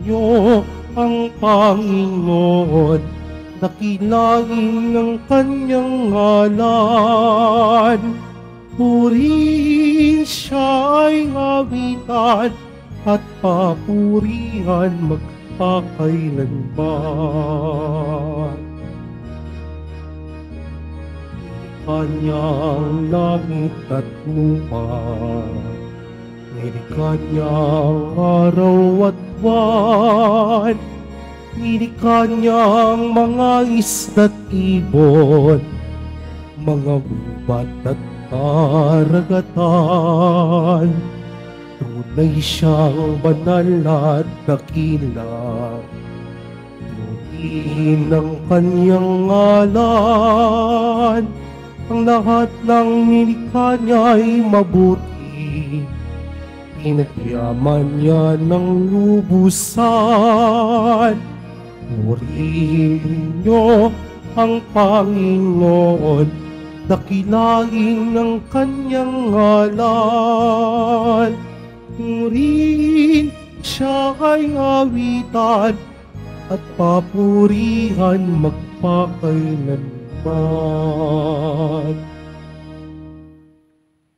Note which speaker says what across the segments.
Speaker 1: ninyo ang Panginoon, dakilain ng kanyang ngalan. Purihin siya ay awitan at papurihan magpakailanman. Kanyang langit at lupa, nilikha niyang araw at buwan, nilikha niyang mga isda't ibon, mga gubat at karagatan. Tunay siyang banal at dakila, purihin ang kanyang ngalan. Ang lahat ng nilikha niya ay mabuti, pinagyaman niya ng lubusan. Purihin ninyo ang Panginoon, dakilain ng kanyang ngalan. Purihin siya ay awitan at papurihan magpakailanman.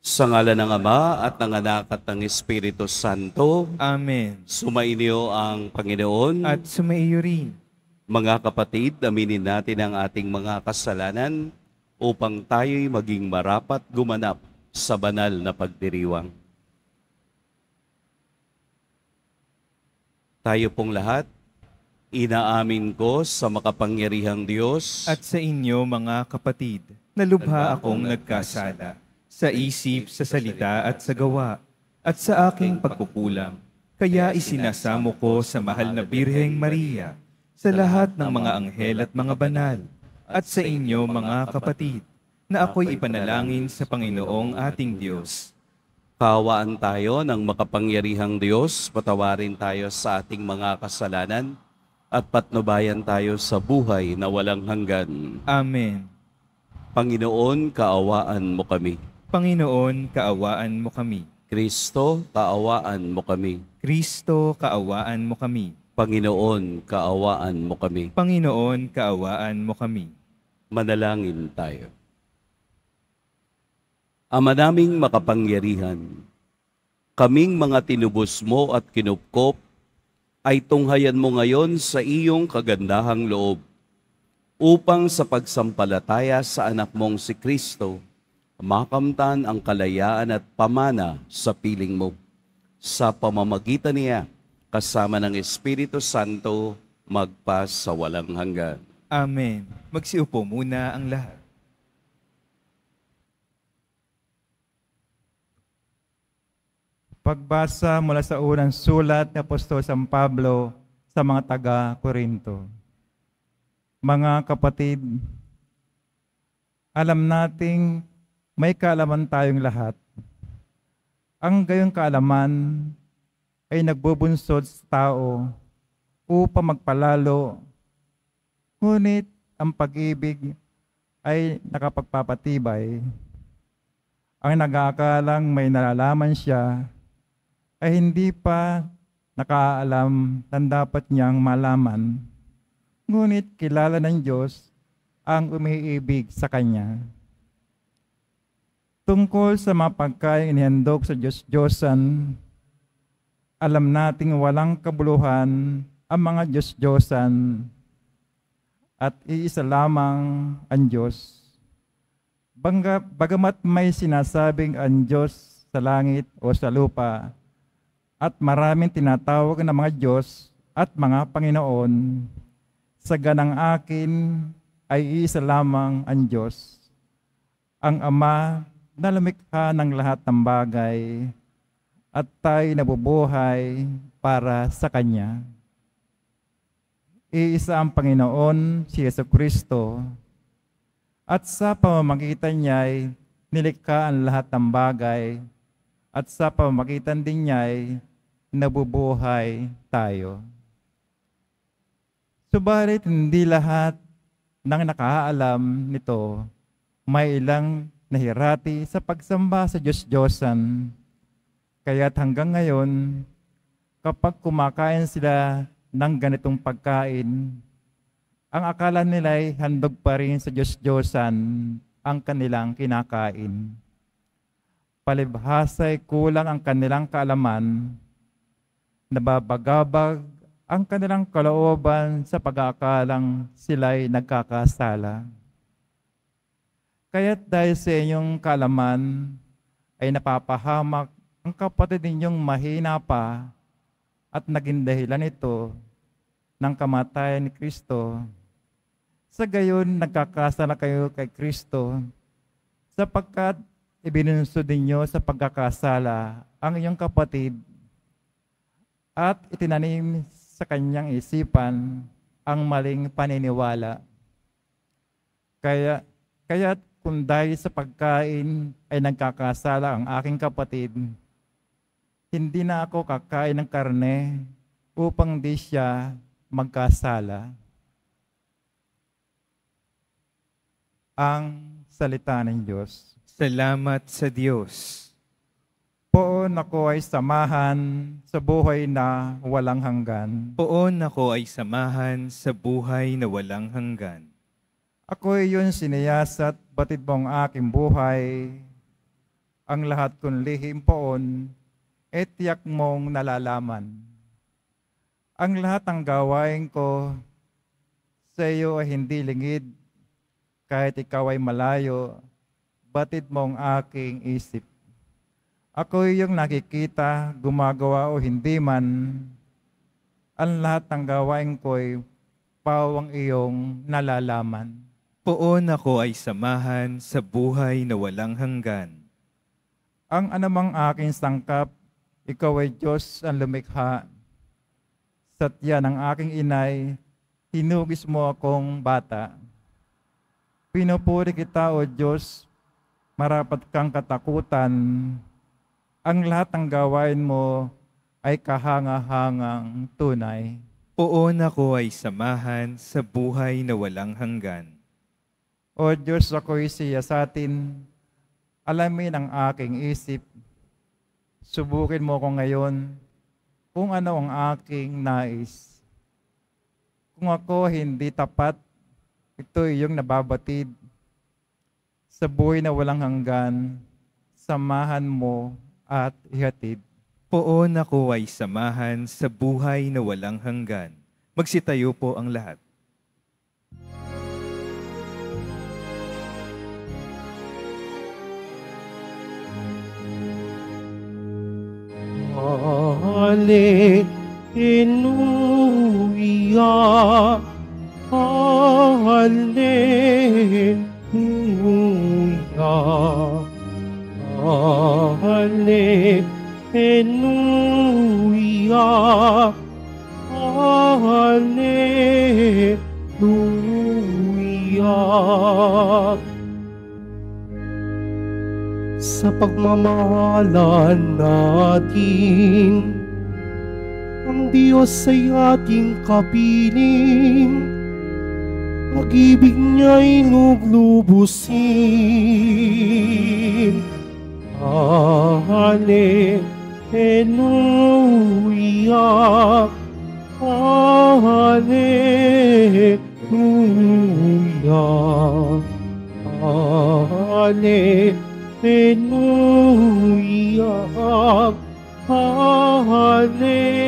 Speaker 2: Sa ngala ng Ama at ng Anak at ng Espiritu Santo.
Speaker 3: Amen.
Speaker 2: Sumainyo ang Panginoon.
Speaker 3: At sumaiyo rin.
Speaker 2: Mga kapatid, aminin natin ang ating mga kasalanan upang tayo'y maging marapat gumanap sa banal na pagdiriwang. Tayo pong lahat, inaamin ko sa makapangyarihang Diyos
Speaker 3: At sa inyo mga kapatid, na lubha akong nagkasala sa isip, sa salita at sa gawa, at sa aking pagkukulang. Kaya isinasamo ko sa mahal na Birheng Maria, sa lahat ng mga anghel at mga banal, at sa inyo mga kapatid, na ako'y ipanalangin sa Panginoong ating Diyos.
Speaker 2: Kaawaan tayo ng makapangyarihang Diyos, patawarin tayo sa ating mga kasalanan, at patnubayan tayo sa buhay na walang hanggan.
Speaker 3: Amen.
Speaker 2: Panginoon, kaawaan mo kami.
Speaker 3: Panginoon, kaawaan mo kami.
Speaker 2: Kristo, kaawaan mo kami.
Speaker 3: Kristo, kaawaan mo kami.
Speaker 2: Panginoon, kaawaan mo kami.
Speaker 3: Panginoon, kaawaan mo kami.
Speaker 2: Manalangin tayo. Ama naming makapangyarihan, kaming mga tinubos mo at kinupkop, ay tunghayan mo ngayon sa iyong kagandahang loob, upang sa pagsampalataya sa anak mong si Kristo, makamtan ang kalayaan at pamana sa piling mo. Sa pamamagitan niya, kasama ng Espiritu Santo, magpa sa walang hanggan.
Speaker 3: Amen. Magsiupo muna ang lahat.
Speaker 4: Pagbasa mula sa unang sulat ni Apostol San Pablo sa mga taga-Korinto. Mga kapatid, alam nating may kaalaman tayong lahat. Ang gayong kaalaman ay nagbubunsod sa tao upang magpalalo, ngunit ang pag-ibig ay nakapagpapatibay. Ang nag-aakalang may nalalaman siya ay hindi pa nakaalam ng dapat niyang malaman. Ngunit kilala ng Diyos ang umiibig sa Kanya. Tungkol sa mga pagkain inihandog sa Diyos-Diyosan, alam nating walang kabuluhan ang mga Diyos-Diyosan at iisa lamang ang Diyos. Bagamat may sinasabing ang Diyos sa langit o sa lupa, at maraming tinatawag na mga Diyos at mga Panginoon, sa ganang akin ay iisa lamang ang Diyos, ang Ama na lumikha ng lahat ng bagay, at tayo nabubuhay para sa Kanya. Iisa ang Panginoon, si Jesucristo, at sa pamamagitan niya'y nilikha ang lahat ng bagay, at sa pamamagitan din niya'y nabubuhay tayo. Subalit hindi lahat ng nakaalam nito may ilang nahirati sa pagsamba sa Diyos-Diyosan. Kaya't hanggang ngayon, kapag kumakain sila ng ganitong pagkain, ang akala nila'y handog pa rin sa Diyos-Diyosan ang kanilang kinakain. Palibhasa'y kulang ang kanilang kaalaman, nababagabag ang kanilang kalooban sa pag-aakalang sila'y nagkakasala. Kaya't dahil sa inyong kaalaman ay napapahamak ang kapatid ninyong mahina pa at naging dahilan ito ng kamatayan ni Kristo. Sa gayon, nagkakasala kayo kay Kristo sapagkat ibinunsod ninyo sa pagkakasala ang iyong kapatid at itinanim sa kanyang isipan ang maling paniniwala. Kaya kung dahil sa pagkain ay nagkakasala ang aking kapatid, hindi na ako kakain ng karne upang di siya magkasala. Ang salita ng Diyos.
Speaker 3: Salamat sa Diyos.
Speaker 4: Poon ako ay samahan sa buhay na walang hanggan.
Speaker 3: Poon ako ay samahan sa buhay na walang hanggan.
Speaker 4: Ako ay iyong siniyasat, batid mo ang aking buhay. Ang lahat kong lihim poon, tiyak mong nalalaman. Ang lahat ng gawain ko sa iyo ay hindi lingid. Kahit ikaw ay malayo, batid mo ang aking isip. Ako ay iyong nakikita, gumagawa o hindi man. Ang lahat ng gawain ko ay pawang iyong nalalaman.
Speaker 3: Poon ako ay samahan sa buhay na walang hanggan.
Speaker 4: Ang anumang aking sangkap, ikaw ay Diyos ang lumikha. Sa tiyan ng aking inay, hinugis mo akong bata. Pinupuri kita, O Diyos, marapat kang katakutan. Ang lahat ng gawain mo ay kahanga-hangang tunay.
Speaker 3: Poon ako ay samahan sa buhay na walang hanggan.
Speaker 4: O Diyos, ako'y siyasatin, alamin ang aking isip. Subukin mo ko ngayon kung ano ang aking nais. Kung ako hindi tapat, ito iyong nababatid. Sa buhay na walang hanggan, samahan mo at ihatid.
Speaker 3: Poon ako ay samahan sa buhay na walang hanggan. Magsitayo po ang lahat.
Speaker 1: Hallelujah, Hallelujah, Hallelujah, Hallelujah. Sa pagmamahalan natin, ang Diyos ay ating kapiling, pag-ibig niya'y lublubusin. Hallelujah, Hallelujah, Hallelujah, Hallelujah.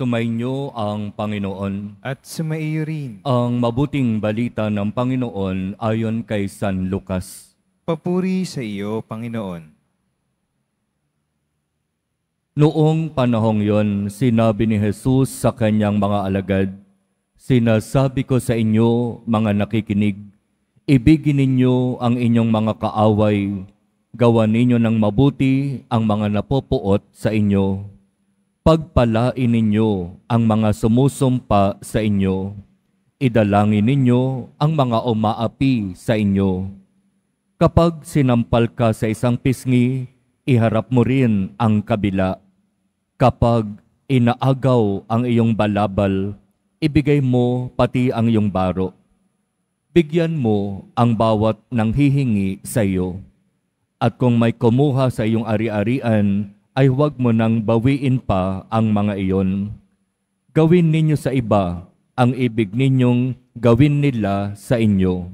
Speaker 2: Sumainyo ang Panginoon.
Speaker 3: At sumaiyo rin.
Speaker 2: Ang mabuting balita ng Panginoon ayon kay San Lucas.
Speaker 3: Papuri sa iyo, Panginoon.
Speaker 2: Noong panahong yon, sinabi ni Jesus sa kanyang mga alagad, "Sinasabi ko sa inyo, mga nakikinig, ibigin ninyo ang inyong mga kaaway, gawan ninyo ng mabuti ang mga napopuot sa inyo. Pagpalain ninyo ang mga sumusumpa sa inyo. Idalangin ninyo ang mga umaapi sa inyo. Kapag sinampal ka sa isang pisngi, iharap mo rin ang kabila. Kapag inaagaw ang iyong balabal, ibigay mo pati ang iyong baro. Bigyan mo ang bawat nanghihingi sa iyo.
Speaker 5: At kung may kumuha sa iyong ari-arian, ay huwag mo nang bawiin pa ang mga iyon. Gawin ninyo sa iba ang ibig ninyong gawin nila sa inyo.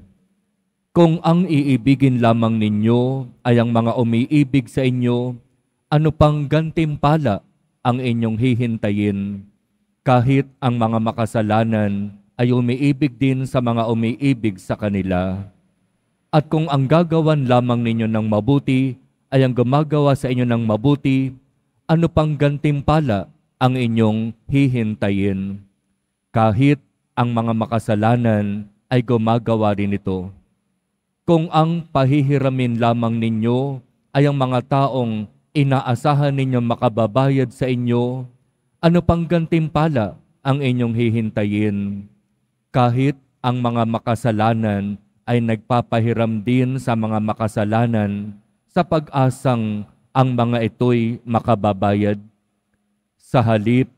Speaker 5: Kung ang iibigin lamang ninyo ay ang mga umiibig sa inyo, ano pang gantimpala ang inyong hihintayin? Kahit ang mga makasalanan ay umiibig din sa mga umiibig sa kanila. At kung ang gagawan lamang ninyo ng mabuti ay ang gumagawa sa inyo ng mabuti, ano pang gantimpala ang inyong hihintayin? Kahit ang mga makasalanan ay gumagawa rin ito. Kung ang pahihiramin lamang ninyo ay ang mga taong inaasahan ninyong makababayad sa inyo, ano pang gantimpala ang inyong hihintayin? Kahit ang mga makasalanan ay nagpapahiram din sa mga makasalanan sa pag-asang ang mga ito'y makababayad. Sa halip,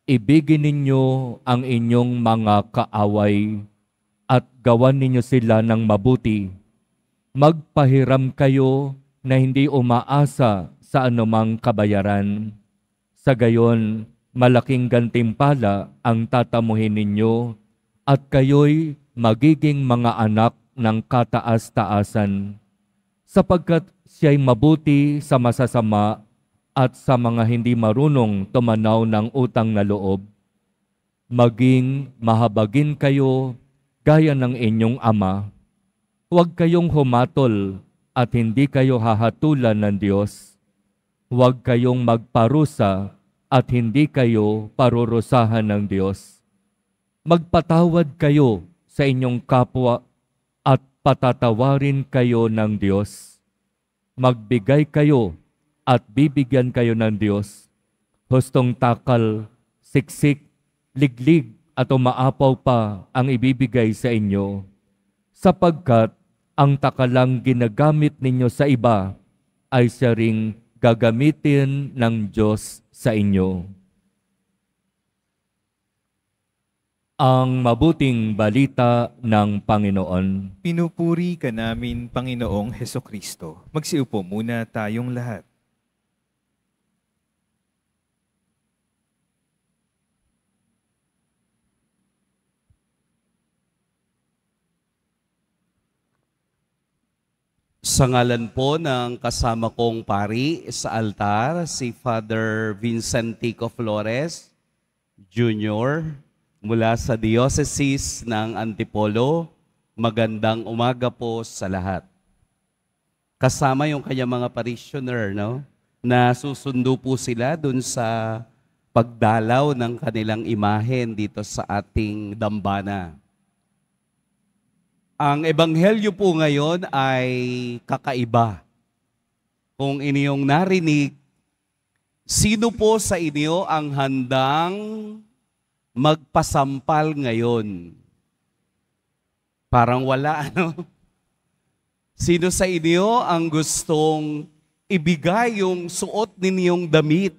Speaker 5: ibigin ninyo ang inyong mga kaaway at gawan ninyo sila ng mabuti. Magpahiram kayo na hindi umaasa sa anumang kabayaran. Sa gayon, malaking gantimpala ang tatamuhin ninyo at kayo'y magiging mga anak ng kataas-taasan, sapagkat siya'y mabuti sa masasama at sa mga hindi marunong tumanaw ng utang na loob. Maging mahabagin kayo gaya ng inyong ama. Huwag kayong humatol at hindi kayo hahatulan ng Diyos. Huwag kayong magparusa at hindi kayo parurusahan ng Diyos. Magpatawad kayo sa inyong kapwa at patatawarin kayo ng Diyos. Magbigay kayo at bibigyan kayo ng Diyos. Hustong takal, siksik, liglig at umaapaw pa ang ibibigay sa inyo. Sapagkat ang takalang ginagamit ninyo sa iba ay siya ring gagamitin ng Diyos sa inyo. Ang mabuting balita ng Panginoon.
Speaker 3: Pinupuri ka namin, Panginoong Hesukristo. Magsiupo muna tayong lahat.
Speaker 2: Sa ngalan po ng kasama kong pari sa altar, si Father Vincentico Flores Jr. mula sa Diocese ng Antipolo, magandang umaga po sa lahat. Kasama yung kanyang mga parishioner, no? Na susundo po sila dun sa pagdalaw ng kanilang imahen dito sa ating dambana. Ang ebanghelyo po ngayon ay kakaiba. Kung inyong narinig, sino po sa inyo ang handang magpasampal ngayon? Parang wala, ano? Sino sa inyo ang gustong ibigay yung suot ninyong damit?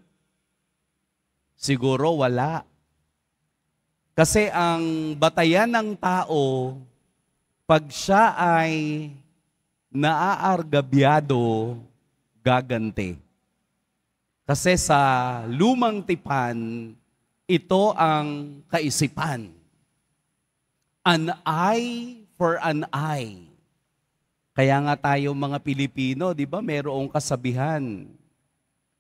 Speaker 2: Siguro wala. Kasi ang batayan ng tao, pag siya ay naaargabyado, gaganti. Kasi sa lumang tipan, ito ang kaisipan. An eye for an eye. Kaya nga tayo mga Pilipino, di ba, mayroong kasabihan.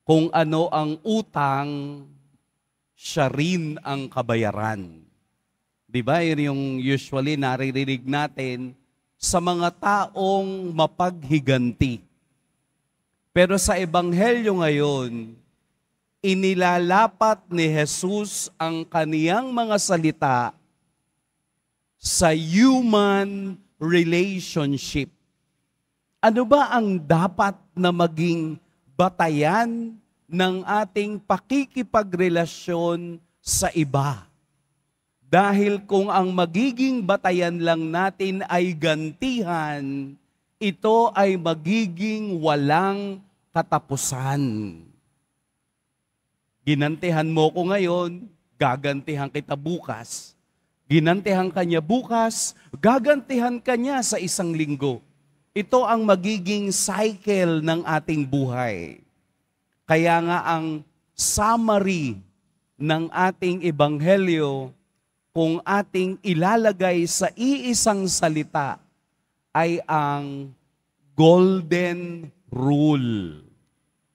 Speaker 2: Kung ano ang utang, siya rin ang kabayaran. Di ba? Yun yung usually naririnig natin sa mga taong mapaghiganti. Pero sa Ebanghelyo ngayon, inilalapat ni Jesus ang kaniyang mga salita sa human relationship. Ano ba ang dapat na maging batayan ng ating pakikipagrelasyon sa iba? Dahil kung ang magiging batayan lang natin ay gantihan, ito ay magiging walang katapusan. Ginantihan mo ko ngayon, gagantihan kita bukas. Ginantihan ka niya bukas, gagantihan ka niya sa isang linggo. Ito ang magiging cycle ng ating buhay. Kaya nga ang summary ng ating ebanghelyo, kung ating ilalagay sa iisang salita, ay ang golden rule.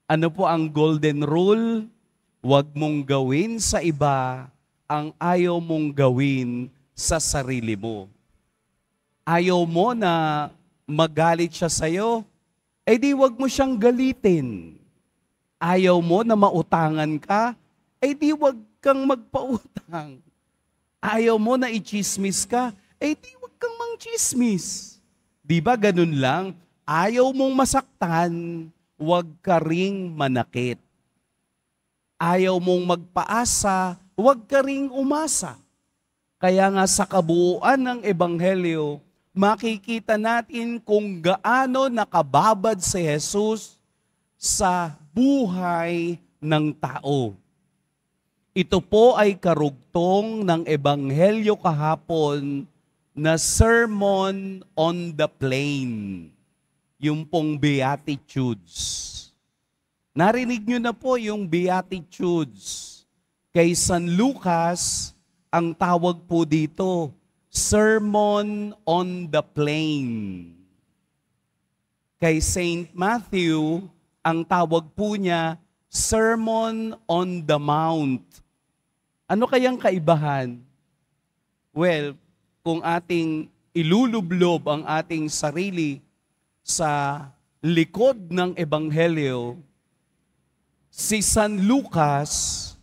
Speaker 2: Ano po ang golden rule? Huwag mong gawin sa iba ang ayaw mong gawin sa sarili mo. Ayaw mo na magalit siya sa'yo, di huwag mo siyang galitin. Ayaw mo na mautangan ka, di huwag kang magpautang. Ayaw mo na i-chismis ka, di huwag kang mang-chismis. Di ba ganun lang? Ayaw mong masaktan, huwag ka ring manakit. Ayaw mong magpaasa, huwag ka ring umasa. Kaya nga sa kabuuan ng ebanghelyo, makikita natin kung gaano nakababad si Jesus sa buhay ng tao. Ito po ay karugtong ng ebanghelyo kahapon na Sermon on the Plain, yung pong Beatitudes. Narinig nyo na po yung Beatitudes. Kay San Lucas, ang tawag po dito, Sermon on the Plain. Kay Saint Matthew, ang tawag po niya, Sermon on the Mount. Ano kayang kaibahan? Well, kung ating ilulublob ang ating sarili sa likod ng ebanghelyo, si San Lucas,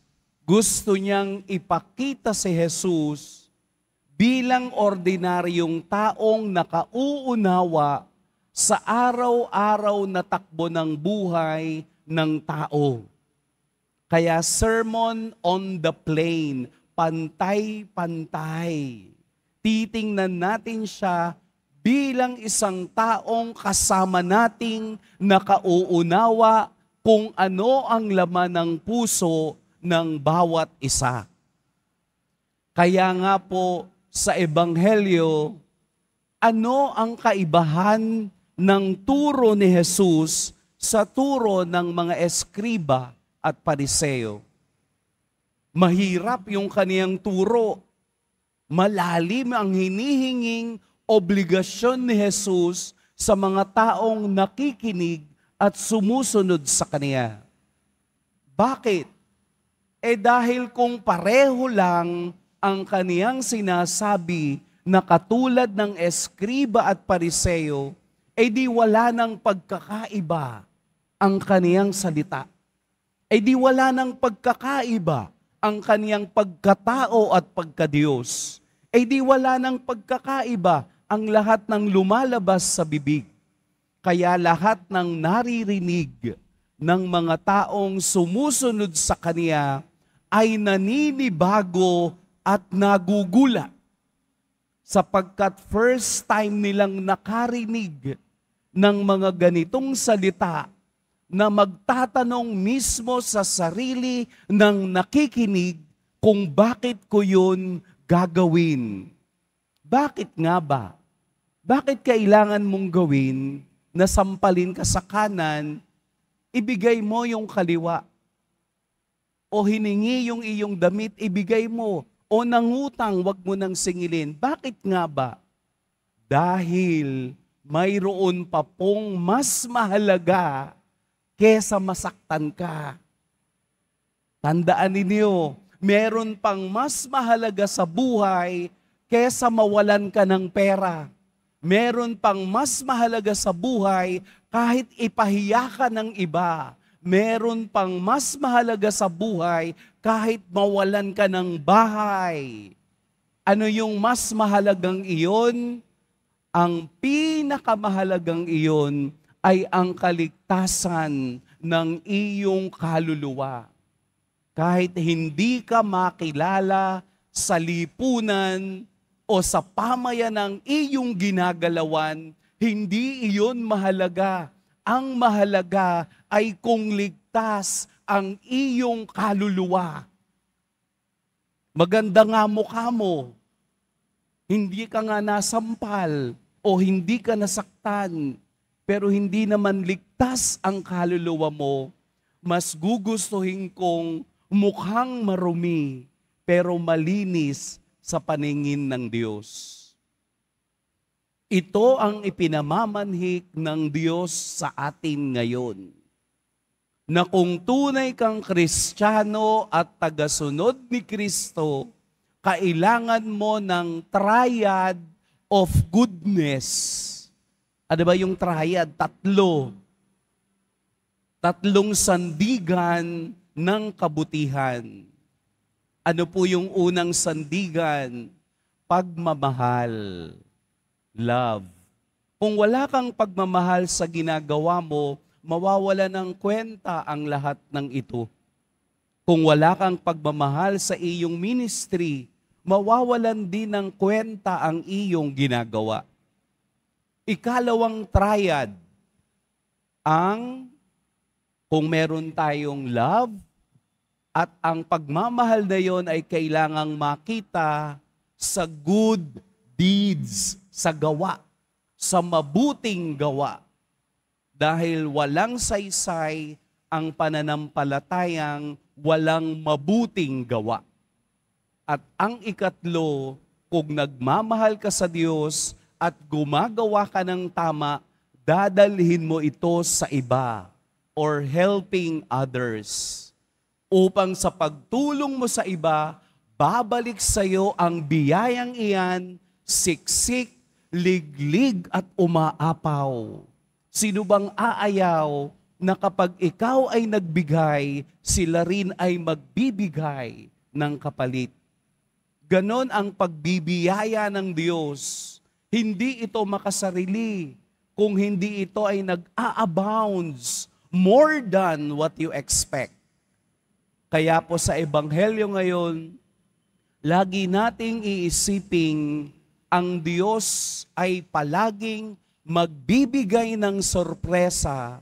Speaker 2: gusto niyang ipakita si Jesus bilang ordinaryong taong nakauunawa sa araw-araw na takbo ng buhay ng tao. Kaya Sermon on the Plain, pantay-pantay. Titingnan natin siya bilang isang taong kasama nating nakauunawa kung ano ang laman ng puso ng bawat isa. Kaya nga po sa ebanghelyo, ano ang kaibahan ng turo ni Jesus sa turo ng mga eskriba at pariseo? Mahirap yung kaniyang turo. Malalim ang hinihinging obligasyon ni Jesus sa mga taong nakikinig at sumusunod sa Kaniya. Bakit? Dahil kung pareho lang ang Kaniyang sinasabi na katulad ng eskriba at pariseo, di wala ng pagkakaiba ang Kaniyang salita. Di wala ng pagkakaiba ang Kaniyang pagkatao at pagkadiyos. Di wala ng pagkakaiba ang lahat ng lumalabas sa bibig. Kaya lahat ng naririnig ng mga taong sumusunod sa Kaniya ay naninibago at nagugulat sapagkat first time nilang nakarinig ng mga ganitong salita na magtatanong mismo sa sarili ng nakikinig kung bakit ko yun gagawin. Bakit nga ba? Bakit kailangan mong gawin na sampalin ka sa kanan, ibigay mo yung kaliwa? O hiningi yung iyong damit, ibigay mo. O nangutang, wag mo nang singilin. Bakit nga ba? Dahil mayroon pa pong mas mahalaga kesa masaktan ka. Tandaan ninyo, meron pang mas mahalaga sa buhay kesa mawalan ka ng pera. Meron pang mas mahalaga sa buhay kahit ipahiya ka ng iba. Meron pang mas mahalaga sa buhay kahit mawalan ka ng bahay. Ano yung mas mahalagang iyon? Ang pinakamahalagang iyon ay ang kaligtasan ng iyong kaluluwa. Kahit hindi ka makilala sa lipunan o sa pamayanang iyong ginagalawan, hindi iyon mahalaga. Ang mahalaga ay kung ligtas ang iyong kaluluwa. Maganda nga mukha mo, hindi ka nga nasampal o hindi ka nasaktan, pero hindi naman ligtas ang kaluluwa mo, mas gugustuhin kong mukhang marumi, pero malinis sa paningin ng Diyos. Ito ang ipinamamanhik ng Diyos sa atin ngayon, na kung tunay kang Kristiyano at tagasunod ni Kristo, kailangan mo ng triad of goodness. Ano ba yung triad? Tatlong sandigan ng kabutihan. Ano po yung unang sandigan? Pagmamahal. Love. Kung wala kang pagmamahal sa ginagawa mo, mawawala ng kwenta ang lahat ng ito. Kung wala kang pagmamahal sa iyong ministry, mawawalan din ng kwenta ang iyong ginagawa. Ikalawang triad, kung meron tayong love, at ang pagmamahal na yon ay kailangang makita sa good deeds, sa gawa, sa mabuting gawa. Dahil walang saysay ang pananampalatayang walang mabuting gawa. At ang ikatlo, kung nagmamahal ka sa Diyos at gumagawa ka ng tama, dadalhin mo ito sa iba or helping others. Upang sa pagtulong mo sa iba, babalik sa iyo ang biyayang iyan, siksik, liglig at umaapaw. Sino bang aayaw na kapag ikaw ay nagbigay, sila rin ay magbibigay ng kapalit? Ganon ang pagbibiyaya ng Diyos. Hindi ito makasarili kung hindi ito ay nag-a-abounds more than what you expect. Kaya po sa Ebanghelyo ngayon, lagi nating iisiping ang Diyos ay palaging magbibigay ng sorpresa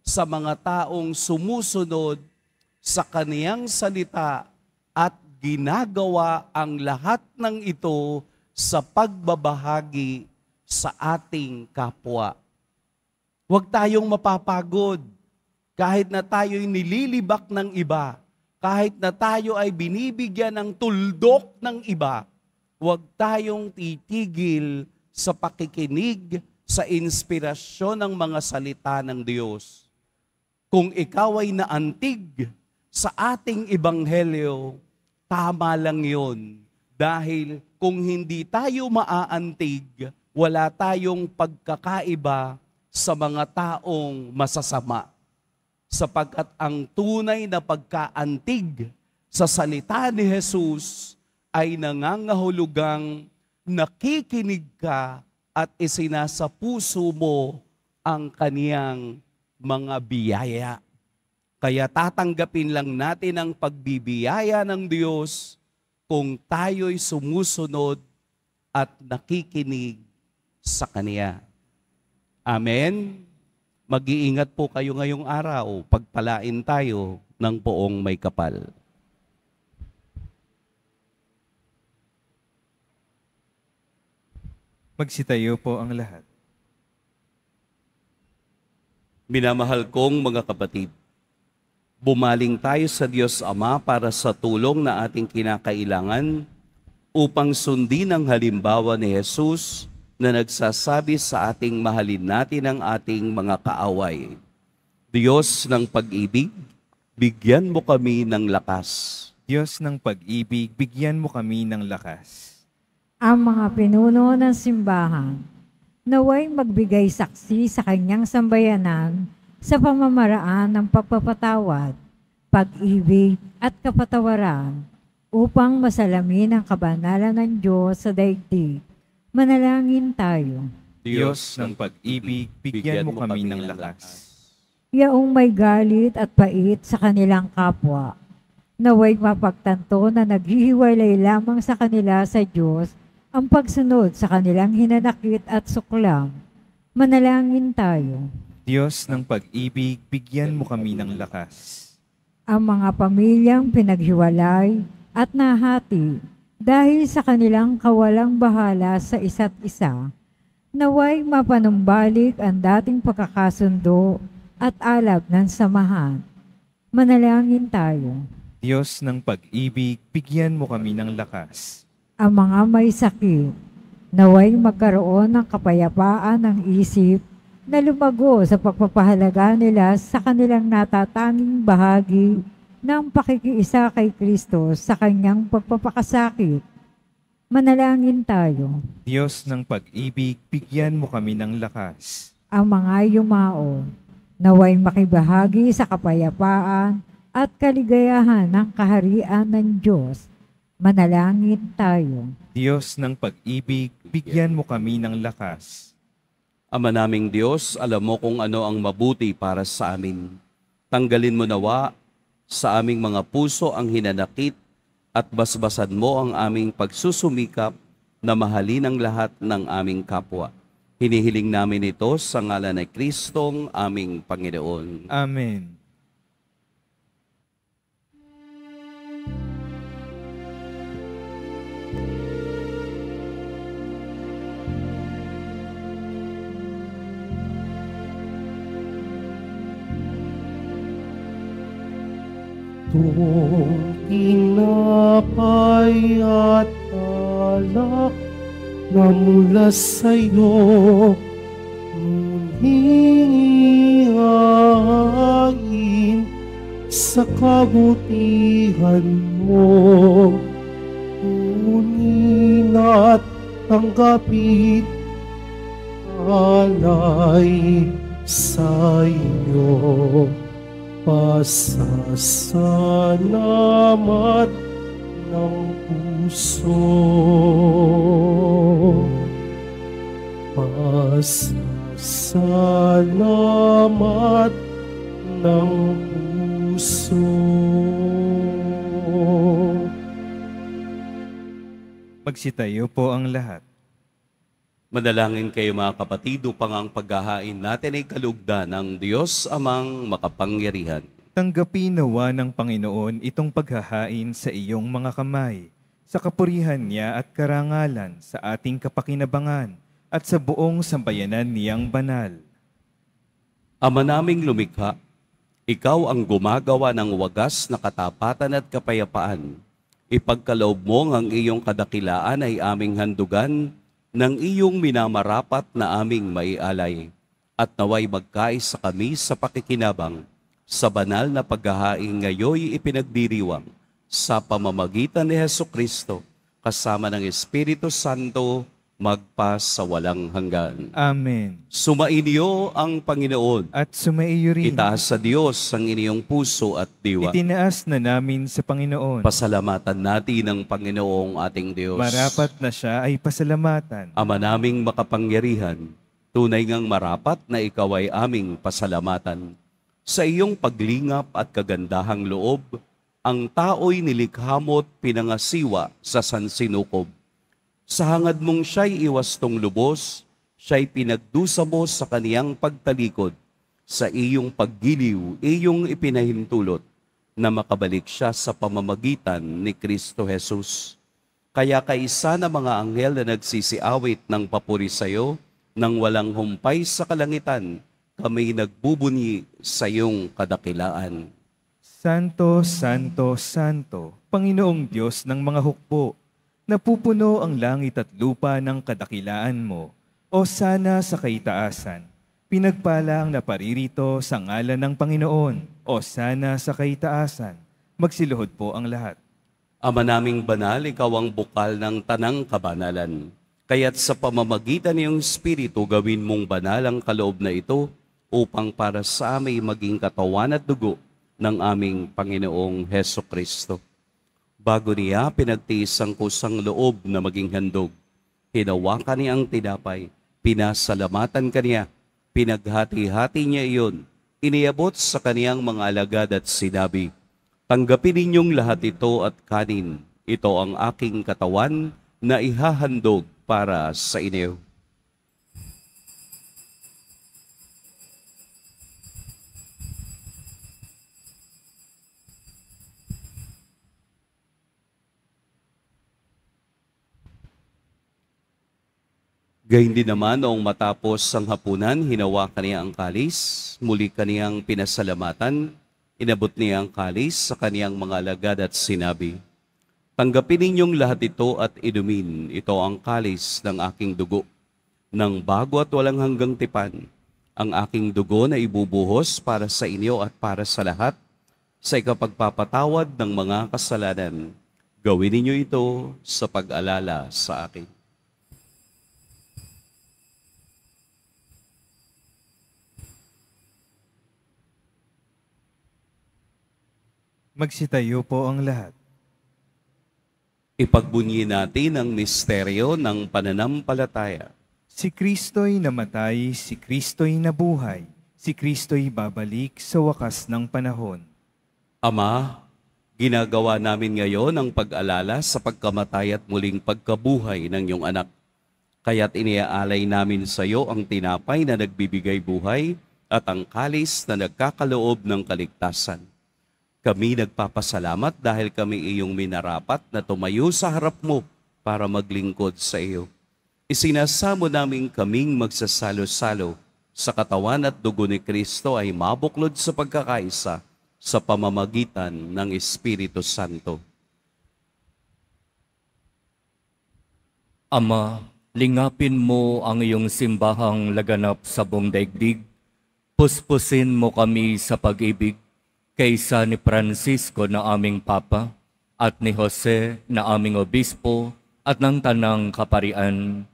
Speaker 2: sa mga taong sumusunod sa kaniyang salita at ginagawa ang lahat ng ito sa pagbabahagi sa ating kapwa. Huwag tayong mapapagod kahit na tayo'y nililibak ng iba, kahit na tayo ay binibigyan ng tuldok ng iba, huwag tayong titigil sa pakikinig sa inspirasyon ng mga salita ng Diyos. Kung ikaw ay naantig sa ating ebanghelyo, tama lang yun. Dahil kung hindi tayo maaantig, wala tayong pagkakaiba sa mga taong masasama. Sapagkat ang tunay na pagkaantig sa salita ni Jesus ay nangangahulugang nakikinig ka at isinasa puso mo ang kaniyang mga biyaya. Kaya tatanggapin lang natin ang pagbibiyaya ng Diyos kung tayo'y sumusunod at nakikinig sa Kaniya. Amen? Mag-iingat po kayo ngayong araw, pagpalain tayo ng poong may kapal.
Speaker 3: Magsitayo po ang lahat.
Speaker 2: Minamahal kong mga kapatid, bumaling tayo sa Diyos Ama para sa tulong na ating kinakailangan upang sundin ang halimbawa ni Jesus na nagsasabi sa ating mahalin natin ang ating mga kaaway. Diyos ng pag-ibig, bigyan mo kami ng lakas.
Speaker 3: Diyos ng pag-ibig, bigyan mo kami ng lakas.
Speaker 6: Ang mga pinuno ng simbahan, naway magbigay saksi sa kanyang sambayanan sa pamamaraan ng pagpapatawad, pag-ibig at kapatawaran upang masalamin ang kabanalan ng Diyos sa daigdig. Manalangin tayo.
Speaker 3: Diyos ng pag-ibig, bigyan mo kami ng lakas.
Speaker 6: Yaong may galit at pait sa kanilang kapwa, naway mapagtanto na naghihiwalay lamang sa kanila sa Diyos ang pagsunod sa kanilang hinanakit at suklam. Manalangin tayo.
Speaker 3: Diyos ng pag-ibig, bigyan mo kami ng lakas.
Speaker 6: Ang mga pamilyang pinaghiwalay at nahati dahil sa kanilang kawalang bahala sa isa't isa, Naway mapanumbalik ang dating pagkakasundo at alab ng samahan. Manalangin tayo.
Speaker 3: Diyos ng pag-ibig, bigyan mo kami ng lakas.
Speaker 6: Ang mga may sakit, naway magkaroon ng kapayapaan ng isip na lumago sa pagpapahalaga nila sa kanilang natatanging bahagi ng pakikiisa kay Kristo sa kanyang pagpapakasakit. Manalangin tayo.
Speaker 3: Diyos ng pag-ibig, bigyan mo kami ng lakas.
Speaker 6: Ang mga yumao, naway makibahagi sa kapayapaan at kaligayahan ng kaharian ng Diyos. Manalangin tayo.
Speaker 3: Diyos ng pag-ibig, bigyan mo kami ng lakas.
Speaker 2: Ama naming Diyos, alam mo kung ano ang mabuti para sa amin. Tanggalin mo nawa sa aming mga puso ang hinanakit at basbasan mo ang aming pagsusumikap na mahalin ang lahat ng aming kapwa. Hinihiling namin ito sa ngalan ni Kristong aming Panginoon.
Speaker 3: Amen.
Speaker 1: Itong tinapay at alak na mula sa'yo, hinihain sa kabutihan mo. Kunin at tanggapin alay sa iyo. Pasasalamat ng puso. Pasasalamat ng puso.
Speaker 3: Magsitayo po ang lahat.
Speaker 2: Manalangin kayo mga kapatid upang ang paghahain natin ay kalugdan ng Diyos amang makapangyarihan.
Speaker 3: Tanggapin nawa ng Panginoon itong paghahain sa iyong mga kamay, sa kapurihan niya at karangalan sa ating kapakinabangan at sa buong sambayanan niyang banal.
Speaker 2: Ama naming lumikha, ikaw ang gumagawa ng wagas na katapatan at kapayapaan. Ipagkaloob mo ang iyong kadakilaan ay aming handugan ng iyong minamarapat na aming maialay, at naway magkaisa kami sa pakikinabang sa banal na paghahain ngayoy ipinagdiriwang sa pamamagitan ni Hesukristo kasama ng Espiritu Santo magpa sa walang hanggan.
Speaker 3: Amen.
Speaker 2: Sumainyo ang Panginoon.
Speaker 3: At sumaiyo rin.
Speaker 2: Itaas sa Diyos ang inyong puso at diwa.
Speaker 3: Itinaas na namin sa Panginoon.
Speaker 2: Pasalamatan natin ang Panginoong ating Diyos.
Speaker 3: Marapat na siya ay pasalamatan.
Speaker 2: Ama naming makapangyarihan, tunay ngang marapat na ikaw ay aming pasalamatan. Sa iyong paglingap at kagandahang loob, ang tao'y nilikha mo't pinangasiwa sa sansinukob. Sa hangad mong siya'y iwastong lubos, siya'y pinagdusa mo sa kaniyang pagtalikod. Sa iyong paggiliw, iyong ipinahintulot na makabalik siya sa pamamagitan ni Kristo Jesus. Kaya kaisa na mga anghel na nagsisiawit ng papuri sa iyo, nang walang humpay sa kalangitan, kami nagbubunyi sa iyong kadakilaan.
Speaker 3: Santo, Santo, Santo, Panginoong Diyos ng mga hukbo, napupuno ang langit at lupa ng kadakilaan mo, o sana sa kaitaasan. Pinagpala ang naparirito sa ngalan ng Panginoon, o sana sa kaitaasan. Magsiluhod po ang lahat.
Speaker 2: Ama naming banal, ikaw ang bukal ng tanang kabanalan. Kaya't sa pamamagitan ng Espiritu, gawin mong banal ang kaloob na ito upang para sa amin maging katawan at dugo ng aming Panginoong Hesukristo. Bago niya pinagtiis ang kusang loob na maging handog, hinawakan niya ang tinapay, pinasalamatan kaniya, pinaghati-hati niya iyon, iniabot sa kaniyang mga alagad at sinabi, tanggapin ninyong lahat ito at kanin, ito ang aking katawan na ihahandog para sa inyo. Gayun din naman noong matapos ang hapunan, hinawakan niya ang kalis, muli kaniyang pinasalamatan, inabot niya ang kalis sa kaniyang mga alagad at sinabi, "Tanggapin ninyong lahat ito at inumin, ito ang kalis ng aking dugo, ng bago at walang hanggang tipan, ang aking dugo na ibubuhos para sa inyo at para sa lahat, sa ikapagpapatawad ng mga kasalanan. Gawin ninyo ito sa pag-alala sa akin."
Speaker 3: Magsitayo po ang lahat.
Speaker 2: Ipagbunyi natin ang misteryo ng pananampalataya.
Speaker 3: Si Kristo'y namatay, si Kristo'y nabuhay, si Kristo'y babalik sa wakas ng panahon.
Speaker 2: Ama, ginagawa namin ngayon ang pag-alala sa pagkamatay at muling pagkabuhay ng iyong anak. Kaya't iniaalay namin sa iyo ang tinapay na nagbibigay buhay at ang kalis na nagkakaloob ng kaligtasan. Kami nagpapasalamat dahil kami iyong minarapat na tumayo sa harap mo para maglingkod sa iyo. Isinasamo namin kaming magsasalo-salo sa katawan at dugo ni Kristo ay mabuklod sa pagkakaisa sa pamamagitan ng Espiritu Santo.
Speaker 5: Ama, lingapin mo ang iyong simbahang laganap sa buong daigdig. Puspusin mo kami sa pag-ibig kaysa ni Francisco na aming Papa at ni Jose na aming Obispo at ng Tanang Kaparian.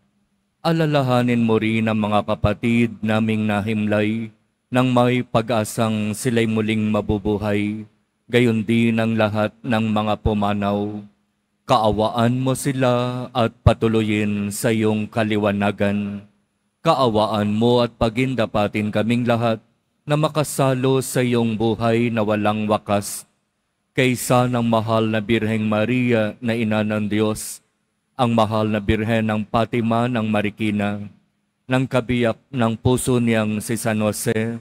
Speaker 5: Alalahanin mo rin ang mga kapatid naming nahimlay nang may pag-asang sila'y muling mabubuhay, gayon din ang lahat ng mga pumanaw. Kaawaan mo sila at patuloyin sa iyong kaliwanagan. Kaawaan mo at pagindapatin kaming lahat na makasalo sa iyong buhay na walang wakas, kaysa ng mahal na Birheng Maria na Ina ng Diyos, ang mahal na Birhen ng Fatima ng Marikina, ng kabiyak ng puso niyang si San Jose,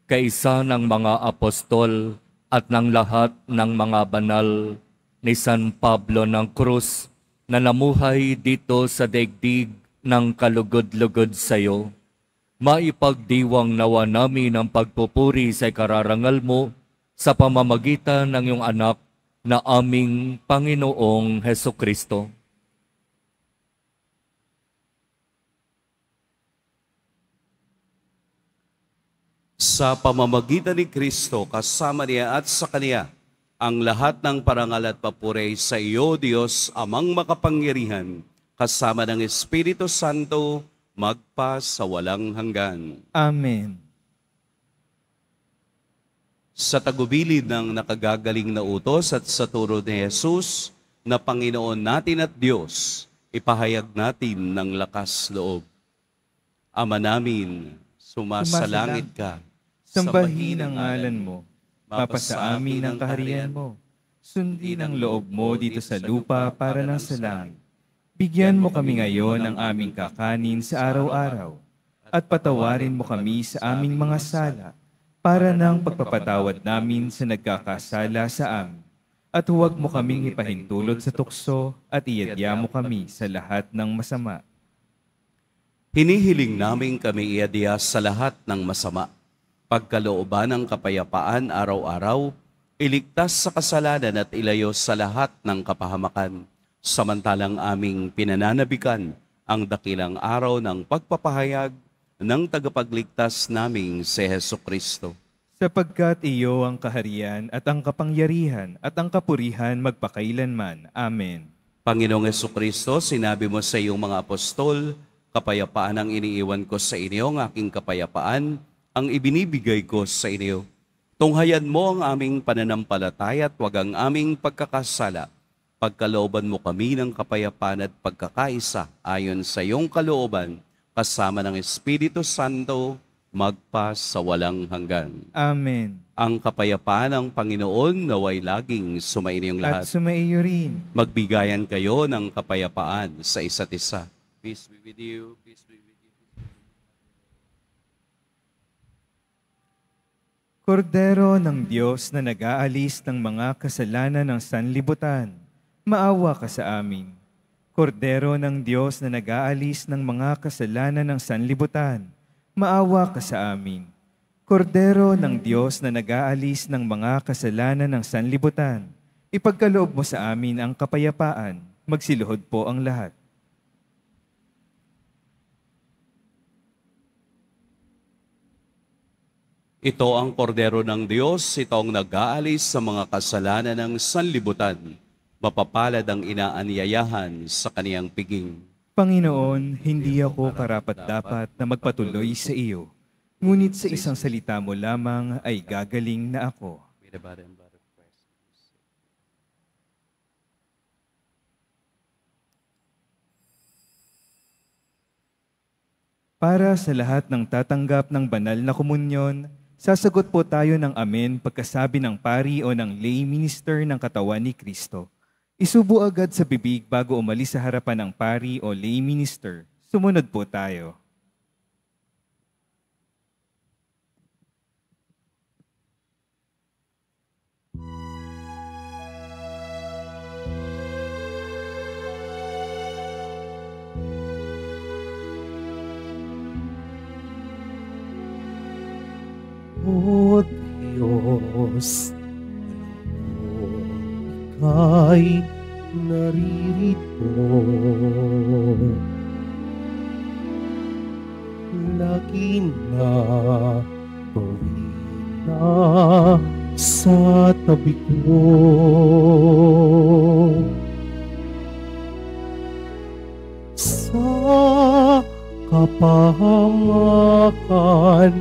Speaker 5: kaysa ng mga apostol at ng lahat ng mga banal ni San Pablo ng Cruz na namuhay dito sa daigdig ng kalugod-lugod sa iyo. Maipagdiwang nawa namin ang pagpupuri sa ikararangal mo sa pamamagitan ng iyong anak na aming Panginoong Hesukristo.
Speaker 2: Sa pamamagitan ni Kristo, kasama niya at sa Kaniya, ang lahat ng parangal at papuri sa iyo, Diyos, Amang makapangyarihan, kasama ng Espiritu Santo, magpa sa walang hanggan.
Speaker 3: Amen.
Speaker 2: Sa tagubilid ng nakagagaling na utos at sa turo ni Jesus, na Panginoon natin at Diyos, ipahayag natin ng lakas loob. Ama namin, sumasalangit ka.
Speaker 3: Sambahin ang ngalan mo. Mapasa amin ang kaharian mo. Sundin ang loob mo dito sa lupa para ng sa langit. Bigyan mo kami ngayon ng aming kakanin sa araw-araw at patawarin mo kami sa aming mga sala para ng pagpapatawad namin sa nagkakasala sa amin. At huwag mo kaming ipahintulot sa tukso at iadya mo kami sa lahat ng masama.
Speaker 2: Hinihiling namin kami iadya sa lahat ng masama. Pagkalooban ng kapayapaan araw-araw, iligtas sa kasalanan at ilayo sa lahat ng kapahamakan. Samantalang aming pinananabikan ang dakilang araw ng pagpapahayag ng tagapagligtas naming si Hesukristo.
Speaker 3: Sapagkat iyo ang kaharian at ang kapangyarihan at ang kapurihan magpakailanman. Amen.
Speaker 2: Panginoong Hesukristo, sinabi mo sa iyong mga apostol, kapayapaan ang iniiwan ko sa inyo, ang aking kapayapaan ang ibinibigay ko sa inyo. Tunghayan mo ang aming pananampalataya at wag ang aming pagkakasala. Pagkalooban mo kami ng kapayapaan at pagkakaisa ayon sa iyong kalooban, kasama ng Espiritu Santo, magpa sa walang hanggan.
Speaker 3: Amen.
Speaker 2: Ang kapayapaan ng Panginoon naway laging sumainyong lahat.
Speaker 3: At sumaiyo rin.
Speaker 2: Magbigayan kayo ng kapayapaan sa isa't isa. Peace be with you. Peace be with you.
Speaker 3: Kordero ng Diyos na nag-aalis ng mga kasalanan ng sanlibutan, maawa ka sa amin. Kordero ng Diyos na nag-aalis ng mga kasalanan ng sanlibutan, maawa ka sa amin. Kordero ng Diyos na nag-aalis ng mga kasalanan ng sanlibutan, ipagkaloob mo sa amin ang kapayapaan. Magsiluhod po ang lahat.
Speaker 2: Ito ang kordero ng Diyos, ito ang nag-aalis sa mga kasalanan ng sanlibutan. Mapapalad ang inaanyayahan sa kaniyang piging.
Speaker 3: Panginoon, hindi ako karapat-dapat na magpatuloy sa iyo. Ngunit sa isang salita mo lamang ay gagaling na ako. Para sa lahat ng tatanggap ng banal na komunyon, sasagot po tayo ng amen pagkasabi ng pari o ng lay minister ng katawan ni Kristo. Isubo agad sa bibig bago umalis sa harapan ng pari o lay minister. Sumunod po tayo.
Speaker 1: O Diyos, ika'y naririto. Lagi na tuwina sa tabi ko. Sa kapahamakan,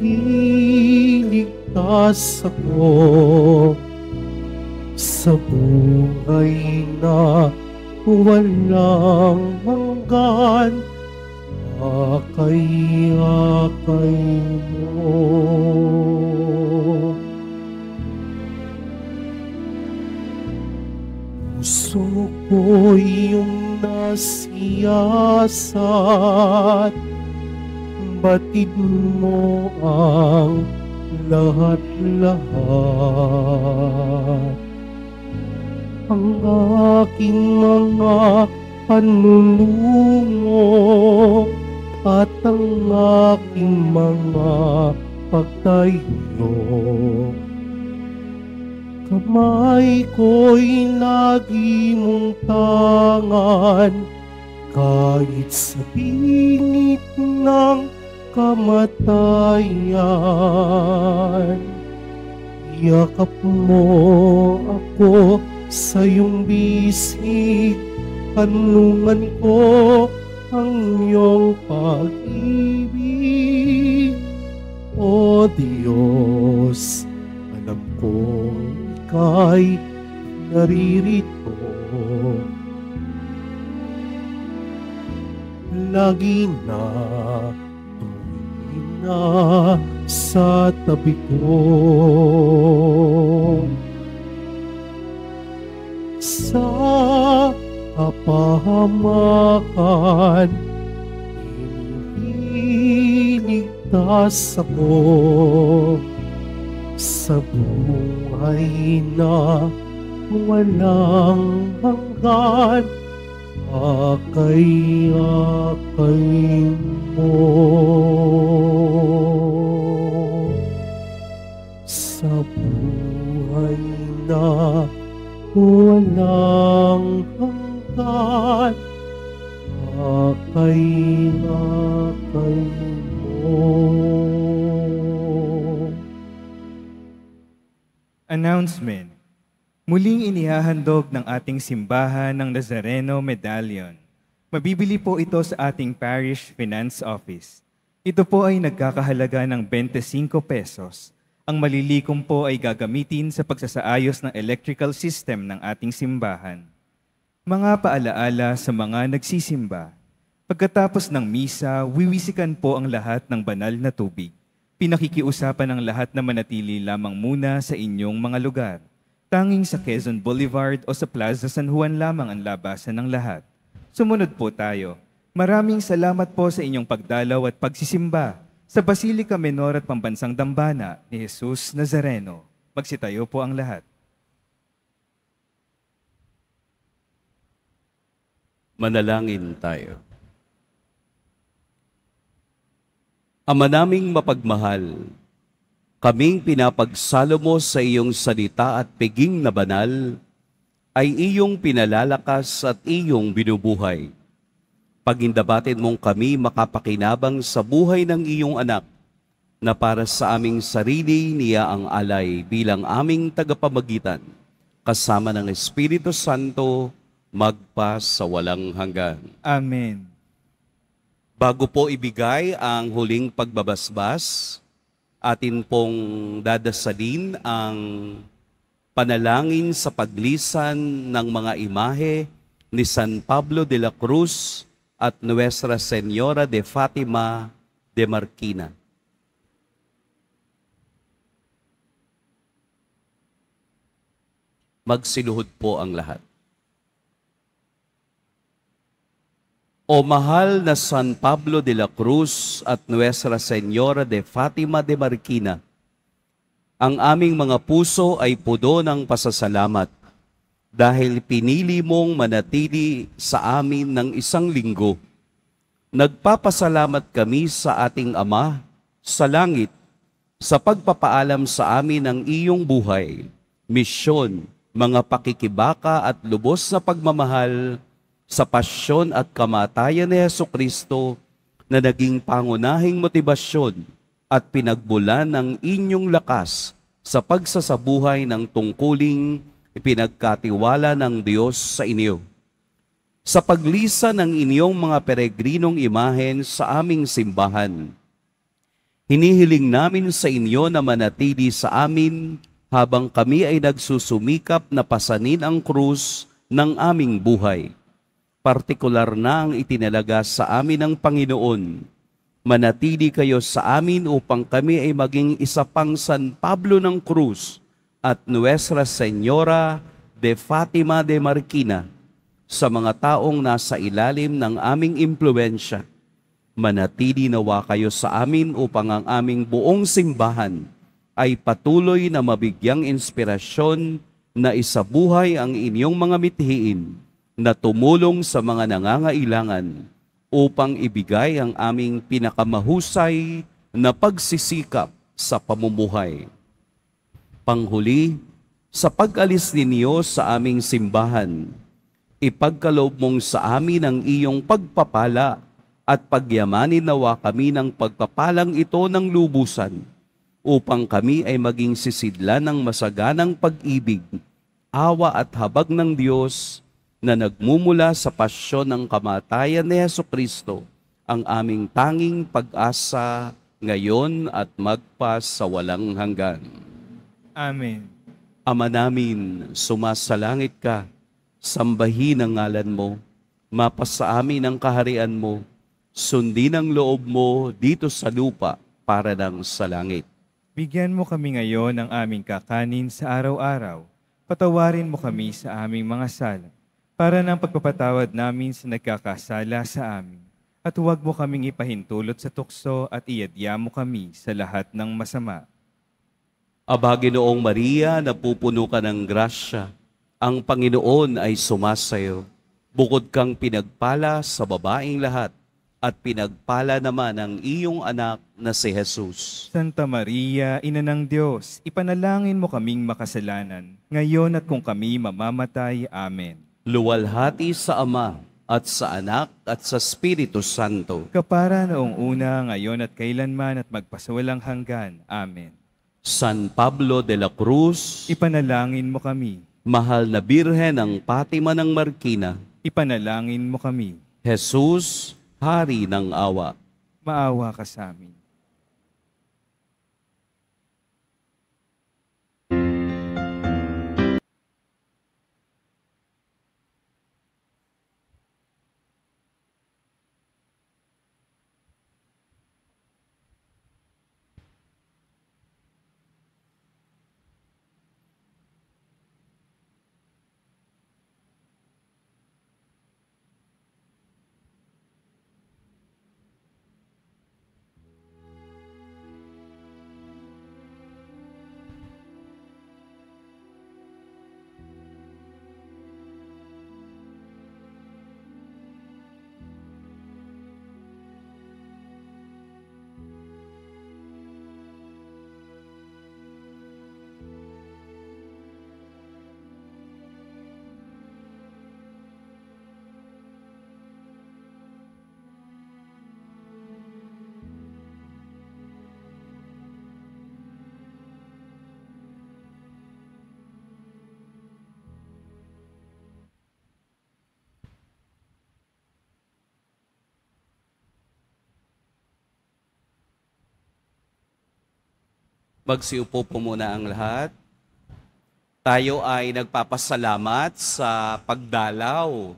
Speaker 1: iniligtas ako sa buhay na walang hanggan. Akay-akay mo. Puso ko iyong nasiyasat, batid mo ang lahat-lahat. Ang aking mga panulungo at ang aking mga pagtayo. Kamay ko'y lagi mong tangan, kahit sa bingit ng kamatayan. Yakap mo ako sa iyong bisig, kanlungan ko ang iyong pag-ibig. O Diyos, alam kong ika'y naririto. Lagi na tuwina sa tabi ko. Sa kapahamakan, iniligtas ako sa buhay na walang hanggan. Akay-akay mo. Sa buhay na walang hanggan, akay-akay mo.
Speaker 3: Announcement. Muling inihahandog ng ating simbahan ng Nazareno Medallion. Mabibili po ito sa ating Parish Finance Office. Ito po ay nagkakahalaga ng 25 pesos. Ang malilikom po ay gagamitin sa pagsasaayos ng electrical system ng ating simbahan. Mga paalaala sa mga nagsisimba. Pagkatapos ng misa, wiwisikan po ang lahat ng banal na tubig. Pinakikiusapan ng lahat na manatili lamang muna sa inyong mga lugar. Tanging sa Quezon Boulevard o sa Plaza San Juan lamang ang labasan ng lahat. Sumunod po tayo. Maraming salamat po sa inyong pagdalaw at pagsisimba sa Basilica Menor at Pambansang Dambana ni Jesus Nazareno. Magsitayo po ang lahat.
Speaker 2: Manalangin tayo. Ama naming mapagmahal, kaming pinapagsalo mo sa iyong salita at piging na banal, ay iyong pinalalakas at iyong binubuhay. Pagindabatin mong kami makapakinabang sa buhay ng iyong anak, na para sa aming sarili niya ang alay bilang aming tagapamagitan, kasama ng Espiritu Santo, magpa sa walang hanggan.
Speaker 3: Amen.
Speaker 2: Bago po ibigay ang huling pagbabasbas, atin pong dadasalin ang panalangin sa paglisan ng mga imahe ni San Pablo de la Cruz at Nuestra Señora de Fatima de Marquina. Magsiluhod po ang lahat. O mahal na San Pablo de la Cruz at Nuestra Señora de Fatima de Marquina, ang aming mga puso ay pudo ng pasasalamat dahil pinili mong manatili sa amin ng isang linggo. Nagpapasalamat kami sa ating Ama sa langit sa pagpapaalam sa amin ng iyong buhay, misyon, mga pakikibaka at lubos na pagmamahal sa pasyon at kamatayan ni Hesukristo na naging pangunahing motibasyon at pinagbulan ng inyong lakas sa pagsasabuhay ng tungkuling ipinagkatiwala ng Diyos sa inyo. Sa paglisan ng inyong mga peregrinong imahen sa aming simbahan, hinihiling namin sa inyo na manatili sa amin habang kami ay nagsusumikap na pasanin ang krus ng aming buhay. Partikular na ang itinalaga sa amin ng Panginoon. Manatili kayo sa amin upang kami ay maging isa pang San Pablo ng Cruz at Nuestra Señora de Fatima de Marquina sa mga taong nasa ilalim ng aming impluensya. Manatili nawa kayo sa amin upang ang aming buong simbahan ay patuloy na mabigyang inspirasyon na isabuhay ang inyong mga mithiin na tumulong sa mga nangangailangan upang ibigay ang aming pinakamahusay na pagsisikap sa pamumuhay. Panghuli, sa pag-alis ninyo sa aming simbahan, ipagkaloob mong sa amin ang iyong pagpapala at pagyamanin nawa kami ng pagpapalang ito ng lubusan upang kami ay maging sisidlan ng masaganang pag-ibig, awa at habag ng Diyos na nagmumula sa pasyon ng kamatayan ni Hesukristo, ang aming tanging pag-asa ngayon at magpa sa walang hanggan.
Speaker 3: Amen.
Speaker 2: Ama namin, sumasalangit ka, sambahin ang ngalan mo, mapasa amin ang kaharian mo, sundin ang loob mo dito sa lupa para ng sa langit.
Speaker 3: Bigyan mo kami ngayon ng aming kakanin sa araw-araw. Patawarin mo kami sa aming mga sala, para ng pagpapatawad namin sa nagkakasala sa amin. At huwag mo kaming ipahintulot sa tukso at iadya mo kami sa lahat ng masama.
Speaker 2: Aba, Ginoong Maria, napupuno ka ng grasya, ang Panginoon ay sumasayo. Bukod kang pinagpala sa babaeng lahat, at pinagpala naman ang iyong anak na si Jesus.
Speaker 3: Santa Maria, Ina ng Diyos, ipanalangin mo kaming makasalanan, ngayon at kung kami mamamatay. Amen.
Speaker 2: Luwalhati sa Ama, at sa Anak, at sa Espiritu Santo.
Speaker 3: Kapara noong una, ngayon at kailanman at magpasawalang hanggan. Amen.
Speaker 2: San Pablo de la Cruz,
Speaker 3: Ipanalangin mo kami.
Speaker 2: mahal na Birhen ng Fatima ng Marquina,
Speaker 3: Ipanalangin mo kami.
Speaker 2: Jesus, Hari ng Awa.
Speaker 3: Maawa ka sa amin.
Speaker 2: Magsiupo po muna ang lahat. Tayo ay nagpapasalamat sa pagdalaw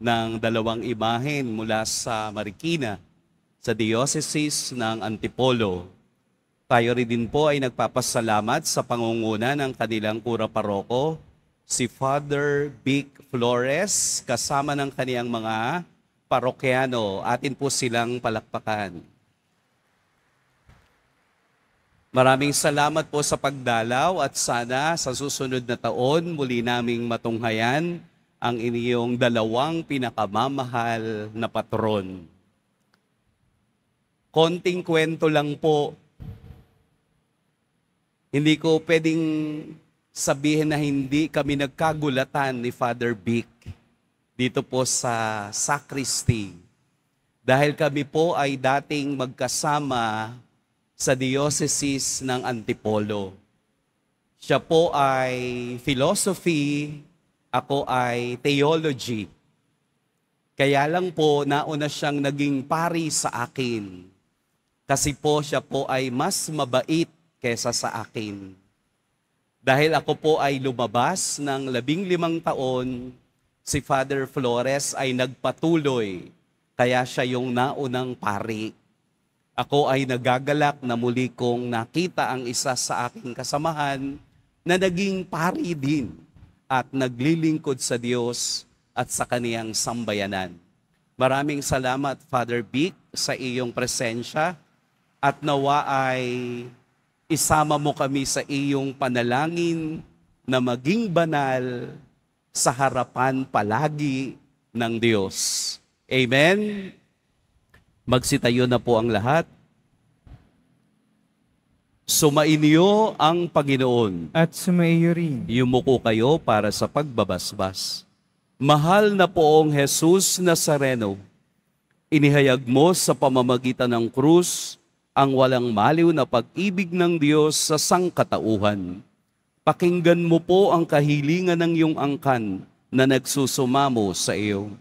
Speaker 2: ng dalawang imahen mula sa Marikina, sa Diocese ng Antipolo. Tayo rin din po ay nagpapasalamat sa pangunguna ng kanilang kura paroko, si Father Vic Flores, kasama ng kaniyang mga parokyano. Atin po silang palakpakan. Maraming salamat po sa pagdalaw at sana sa susunod na taon muli naming matunghayan ang inyong dalawang pinakamamahal na patron. Konting kwento lang po. Hindi ko pwedeng sabihin na hindi kami nagkagulatan ni Father Vic dito po sa sacristy. Dahil kami po ay dating magkasama sa Diocese ng Antipolo. Siya po ay philosophy, ako ay theology. Kaya lang po, nauna siyang naging pari sa akin. Kasi po siya po ay mas mabait kesa sa akin. Dahil ako po ay lumabas ng 15 taon, si Father Flores ay nagpatuloy. Kaya siya yung naunang pari. Ako ay nagagalak na muli kong nakita ang isa sa aking kasamahan na naging pari din at naglilingkod sa Diyos at sa kaniyang sambayanan. Maraming salamat, Father Vic, sa iyong presensya at nawa ay isama mo kami sa iyong panalangin na maging banal sa harapan palagi ng Diyos. Amen. Magsitayo na po ang lahat. Sumainyo ang Panginoon.
Speaker 3: At sumaiyo rin.
Speaker 2: Yumuko kayo para sa pagbabasbas. Mahal na poong Jesus Nazareno, inihayag mo sa pamamagitan ng krus ang walang maliw na pag-ibig ng Diyos sa sangkatauhan. Pakinggan mo po ang kahilingan ng iyong angkan na nagsusumamo sa iyo.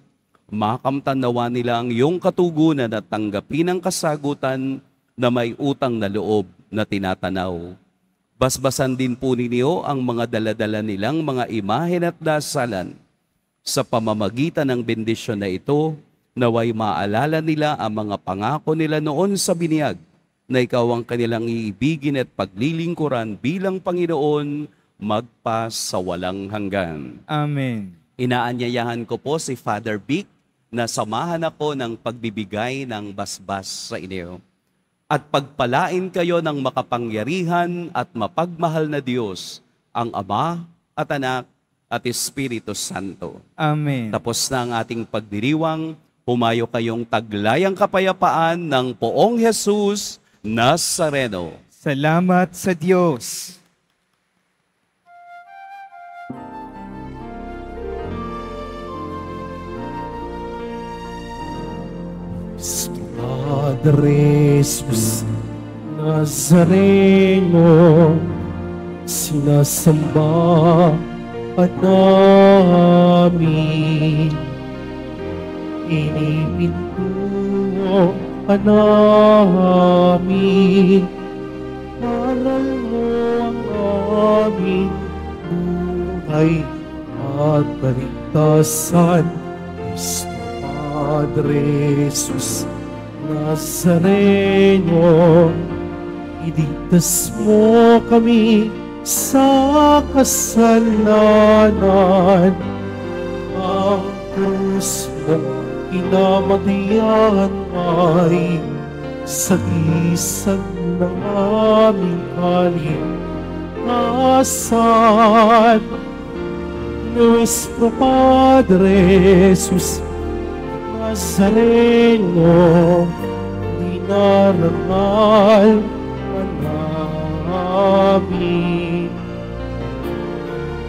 Speaker 2: Makamtan nawa nila ang iyong katugunan at tanggapin ang kasagutan na may utang na loob na tinatanaw. Basbasan din po ninyo ang mga daladala nilang mga imahen at dasalan. Sa pamamagitan ng bendisyon na ito, naway maalala nila ang mga pangako nila noon sa biniyag na ikaw ang kanilang iibigin at paglilingkuran bilang Panginoon magpa sa walang hanggan.
Speaker 3: Amen.
Speaker 2: Inaanyayahan ko po si Father Vic na samahan ako ng pagbibigay ng basbas sa inyo. At pagpalain kayo ng makapangyarihan at mapagmahal na Diyos, ang Ama at Anak at Espiritu Santo.
Speaker 3: Amen.
Speaker 2: Tapos na ang ating pagdiriwang, humayo kayong taglayang kapayapaan ng poong Jesus Nazareno.
Speaker 3: Salamat sa Diyos.
Speaker 1: Padre Jesus Nazareno, sinasamba at namin. Inipintuo ka namin, halal mo ang aming buhay at kaligtasan. Kristo Padre Jesus Nazareno, iligtas mo kami sa kasalanan. Ang krus mong kinamatayan ay sagisag ng aming kaligtasan. Nuestro Padre Jesus Nazareno, dinarangal ka namin.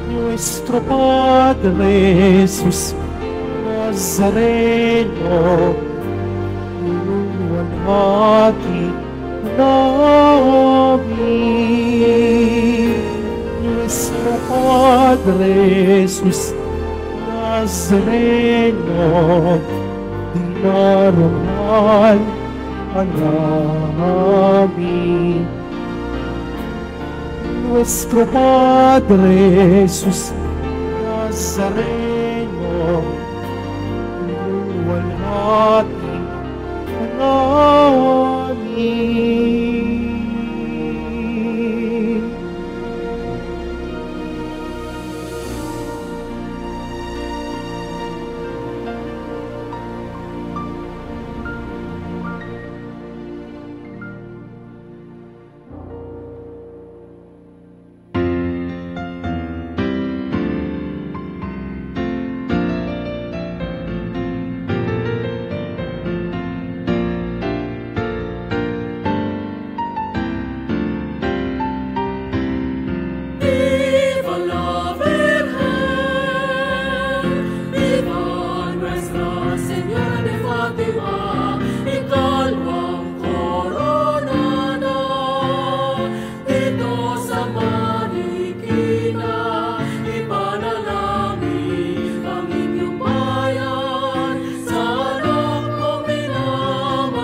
Speaker 1: Nuestro Padre Jesus Nazareno, luwalhati namin. Nuestro Padre Jesus Nazareno, dinarangal ka namin. Nuestro Padre Jesús Nazareno, luwalhati namin.
Speaker 7: Viva la Virgen, viva Nuestra Señora de Fátima, ikaw ang koronada dito sa Marikina. Ipanalangin ang inyong bayan sa anak mong minamahal.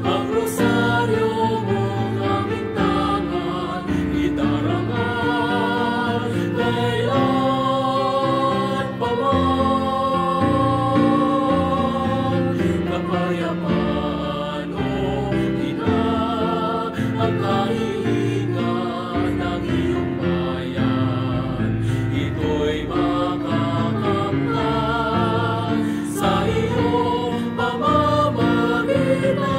Speaker 7: Ang rosaryo mong aming tangan idarangan kailan pa man. Kapayapaan, O Ina, ang kahilingan ng iyong bayan. Ito'y makakamtan sa iyong pamamagitan.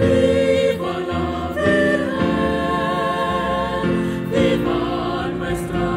Speaker 7: Viva la Virgen, viva Nuestra